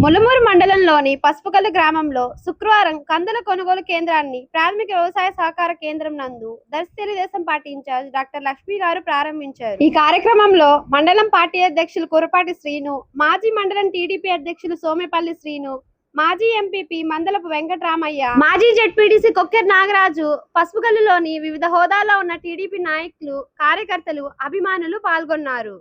ములుమూరు మండలంలోని పసుపుకల్లు గ్రామంలో శుక్రవారం కందుల కొనుగోలు కేంద్రాన్ని ప్రాథమిక వ్యవసాయ సహకార కేంద్రం నందు Darsi Telugu Desam party incharge doctor Lakshmi గారు ప్రారంభించారు. ఈ కార్యక్రమంలో మండలం పార్టీ అధ్యక్షులు కురపాటి శ్రీను, మాజీ మండలం టీడీపీ అధ్యక్షులు సోమేపల్లి శ్రీను, మాజీ ఎంపీపీ మందలపు వెంకటరామయ్య, మాజీ జెడ్పీటీసీ కొక్కెర నాగరాజు, పసుపుకల్లులోని వివిధ హోదాల్లో ఉన్న టీడీపీ నాయకులు, కార్యకర్తలు, అభిమానులు పాల్గొన్నారు.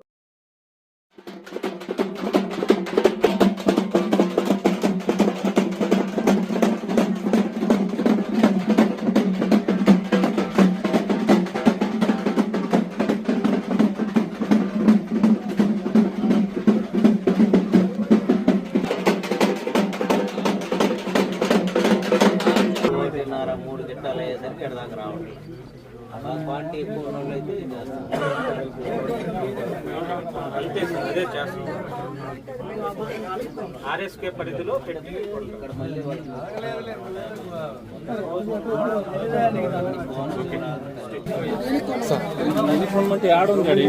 మూడు గిట్టాలు అయ్యేసరికి ఎడదాకా రావాలి. క్వాంటిటీ ఎక్కువ ఉన్న అయితే అదే చేస్తాం. ఆర్ఎస్కే పరిధిలో పెట్టి ఇక్కడ మళ్ళీ యూనిఫామ్ అంటే ఆడుంది.